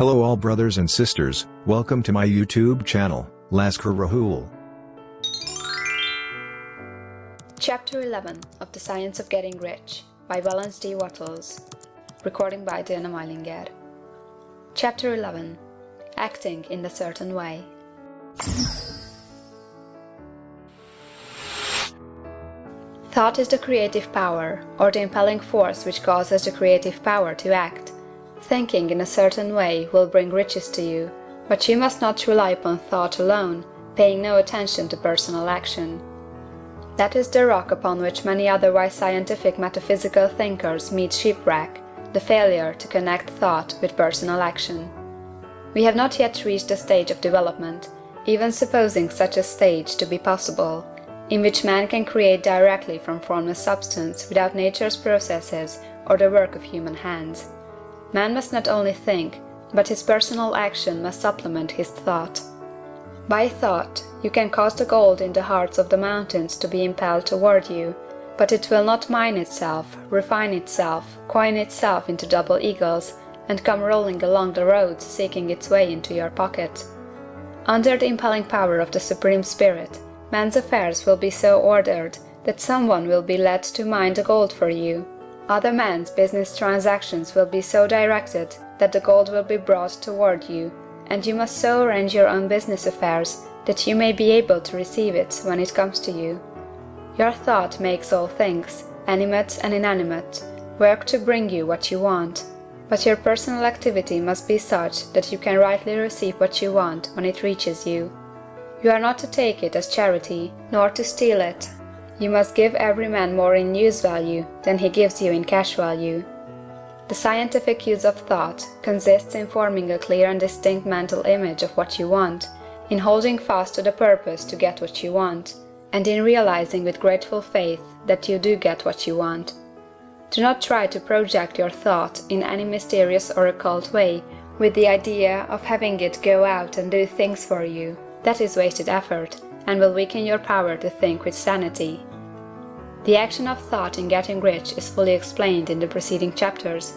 Hello all brothers and sisters, welcome to my YouTube channel, Lascar Raghul. Chapter 11 of The Science of Getting Rich by Wallace D. Wattles. Recording by Majlinger. Chapter 11. Acting in a Certain Way. Thought is the creative power, or the impelling force which causes the creative power to act. Thinking in a certain way will bring riches to you, but you must not rely upon thought alone, paying no attention to personal action. That is the rock upon which many otherwise scientific metaphysical thinkers meet shipwreck, the failure to connect thought with personal action. We have not yet reached the stage of development, even supposing such a stage to be possible, in which man can create directly from formless substance without nature's processes or the work of human hands. Man must not only think, but his personal action must supplement his thought. By thought, you can cause the gold in the hearts of the mountains to be impelled toward you, but it will not mine itself, refine itself, coin itself into double eagles, and come rolling along the roads seeking its way into your pocket. Under the impelling power of the Supreme Spirit, man's affairs will be so ordered that someone will be led to mine the gold for you. Other men's business transactions will be so directed that the gold will be brought toward you, and you must so arrange your own business affairs that you may be able to receive it when it comes to you. Your thought makes all things, animate and inanimate, work to bring you what you want, but your personal activity must be such that you can rightly receive what you want when it reaches you. You are not to take it as charity, nor to steal it. You must give every man more in use value than he gives you in cash value. The scientific use of thought consists in forming a clear and distinct mental image of what you want, in holding fast to the purpose to get what you want, and in realizing with grateful faith that you do get what you want. Do not try to project your thought in any mysterious or occult way with the idea of having it go out and do things for you. That is wasted effort, and will weaken your power to think with sanity. The action of thought in getting rich is fully explained in the preceding chapters.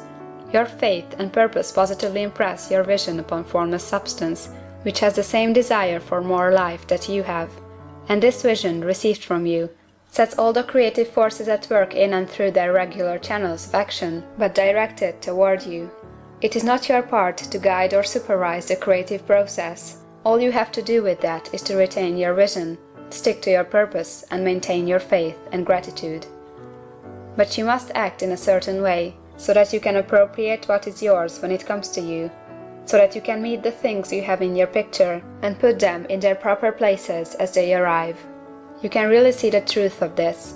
Your faith and purpose positively impress your vision upon formless substance, which has the same desire for more life that you have, and this vision, received from you, sets all the creative forces at work in and through their regular channels of action, but directed toward you. It is not your part to guide or supervise the creative process. All you have to do with that is to retain your vision, stick to your purpose, and maintain your faith and gratitude. But you must act in a certain way, so that you can appropriate what is yours when it comes to you, so that you can meet the things you have in your picture and put them in their proper places as they arrive. You can really see the truth of this.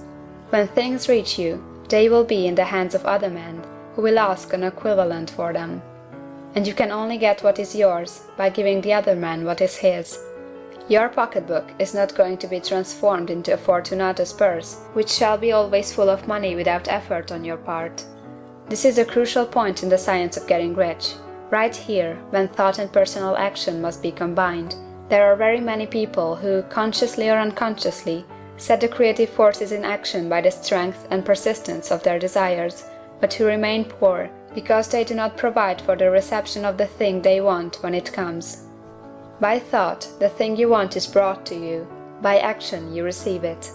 When things reach you, they will be in the hands of other men, who will ask an equivalent for them. And you can only get what is yours by giving the other man what is his. Your pocketbook is not going to be transformed into a Fortunatus purse, which shall be always full of money without effort on your part. This is a crucial point in the science of getting rich. Right here, when thought and personal action must be combined, there are very many people who, consciously or unconsciously, set the creative forces in action by the strength and persistence of their desires, but who remain poor because they do not provide for the reception of the thing they want when it comes. By thought, the thing you want is brought to you. By action, you receive it.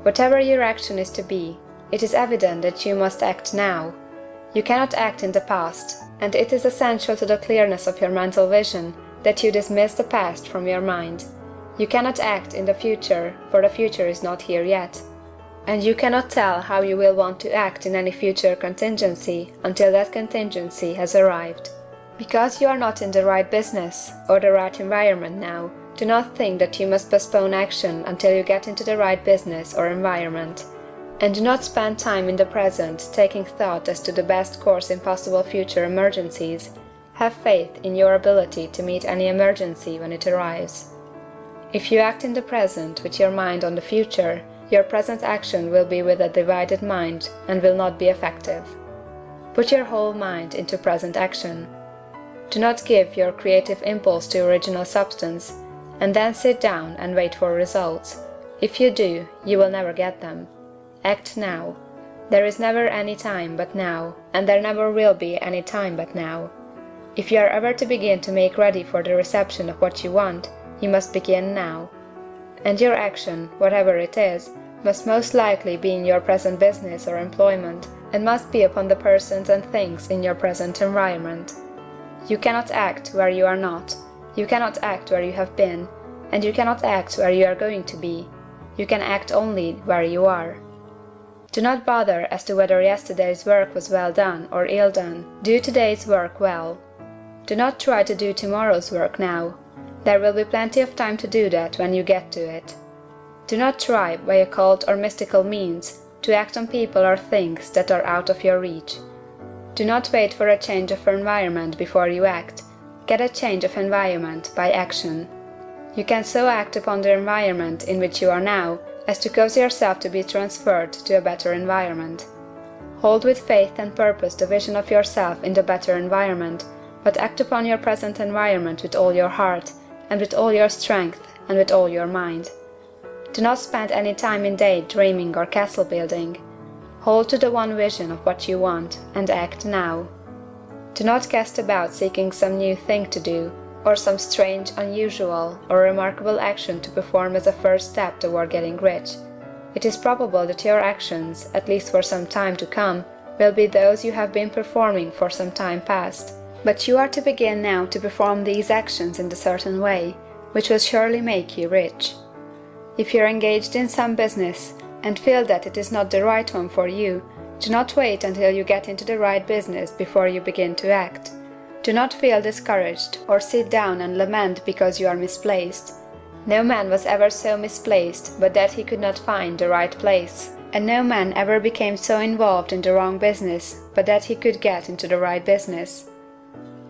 Whatever your action is to be, it is evident that you must act now. You cannot act in the past, and it is essential to the clearness of your mental vision that you dismiss the past from your mind. You cannot act in the future, for the future is not here yet. And you cannot tell how you will want to act in any future contingency until that contingency has arrived. Because you are not in the right business or the right environment now, do not think that you must postpone action until you get into the right business or environment. And do not spend time in the present taking thought as to the best course in possible future emergencies. Have faith in your ability to meet any emergency when it arrives. If you act in the present with your mind on the future, your present action will be with a divided mind and will not be effective. Put your whole mind into present action. Do not give your creative impulse to original substance, and then sit down and wait for results. If you do, you will never get them. Act now. There is never any time but now, and there never will be any time but now. If you are ever to begin to make ready for the reception of what you want, you must begin now. And your action, whatever it is, must most likely be in your present business or employment, and must be upon the persons and things in your present environment. You cannot act where you are not, you cannot act where you have been, and you cannot act where you are going to be. You can act only where you are. Do not bother as to whether yesterday's work was well done or ill done. Do today's work well. Do not try to do tomorrow's work now. There will be plenty of time to do that when you get to it. Do not try, by occult or mystical means, to act on people or things that are out of your reach. Do not wait for a change of environment before you act. Get a change of environment by action. You can so act upon the environment in which you are now as to cause yourself to be transferred to a better environment. Hold with faith and purpose the vision of yourself in the better environment, but act upon your present environment with all your heart, and with all your strength, and with all your mind. Do not spend any time in day dreaming or castle building. Hold to the one vision of what you want, and act now. Do not cast about seeking some new thing to do, or some strange, unusual, or remarkable action to perform as a first step toward getting rich. It is probable that your actions, at least for some time to come, will be those you have been performing for some time past. But you are to begin now to perform these actions in a certain way, which will surely make you rich. If you are engaged in some business, and feel that it is not the right one for you, do not wait until you get into the right business before you begin to act. Do not feel discouraged, or sit down and lament because you are misplaced. No man was ever so misplaced but that he could not find the right place, and no man ever became so involved in the wrong business but that he could get into the right business.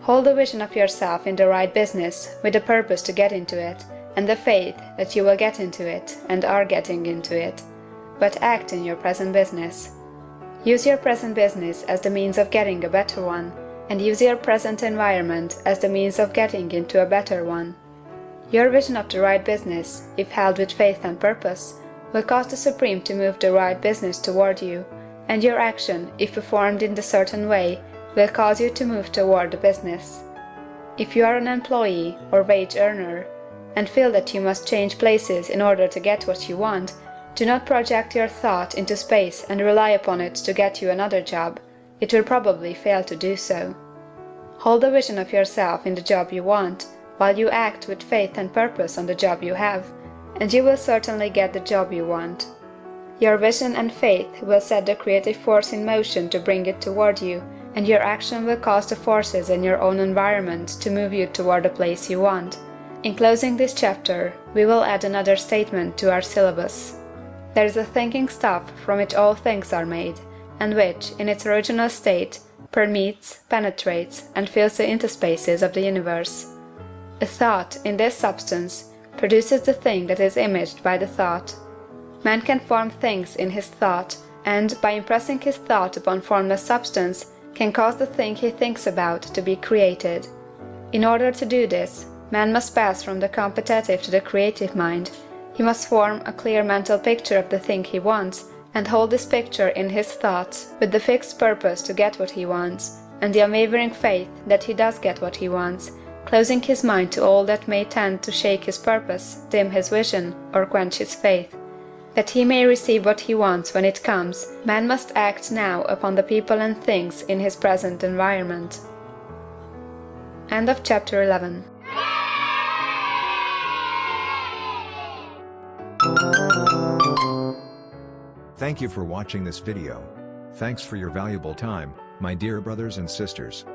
Hold the vision of yourself in the right business, with the purpose to get into it, and the faith that you will get into it, and are getting into it. But act in your present business. Use your present business as the means of getting a better one, and use your present environment as the means of getting into a better one. Your vision of the right business, if held with faith and purpose, will cause the Supreme to move the right business toward you, and your action, if performed in the certain way, will cause you to move toward the business. If you are an employee or wage earner, and feel that you must change places in order to get what you want, do not project your thought into space and rely upon it to get you another job. It will probably fail to do so. Hold the vision of yourself in the job you want, while you act with faith and purpose on the job you have, and you will certainly get the job you want. Your vision and faith will set the creative force in motion to bring it toward you, and your action will cause the forces in your own environment to move you toward the place you want. In closing this chapter, we will add another statement to our syllabus. There is a thinking stuff from which all things are made, and which, in its original state, permeates, penetrates, and fills the interspaces of the universe. A thought, in this substance, produces the thing that is imaged by the thought. Man can form things in his thought, and, by impressing his thought upon formless substance, can cause the thing he thinks about to be created. In order to do this, man must pass from the competitive to the creative mind. He must form a clear mental picture of the thing he wants, and hold this picture in his thoughts, with the fixed purpose to get what he wants, and the unwavering faith that he does get what he wants, closing his mind to all that may tend to shake his purpose, dim his vision, or quench his faith. That he may receive what he wants when it comes, man must act now upon the people and things in his present environment. End of chapter 11. Thank you for watching this video. Thanks for your valuable time, my dear brothers and sisters.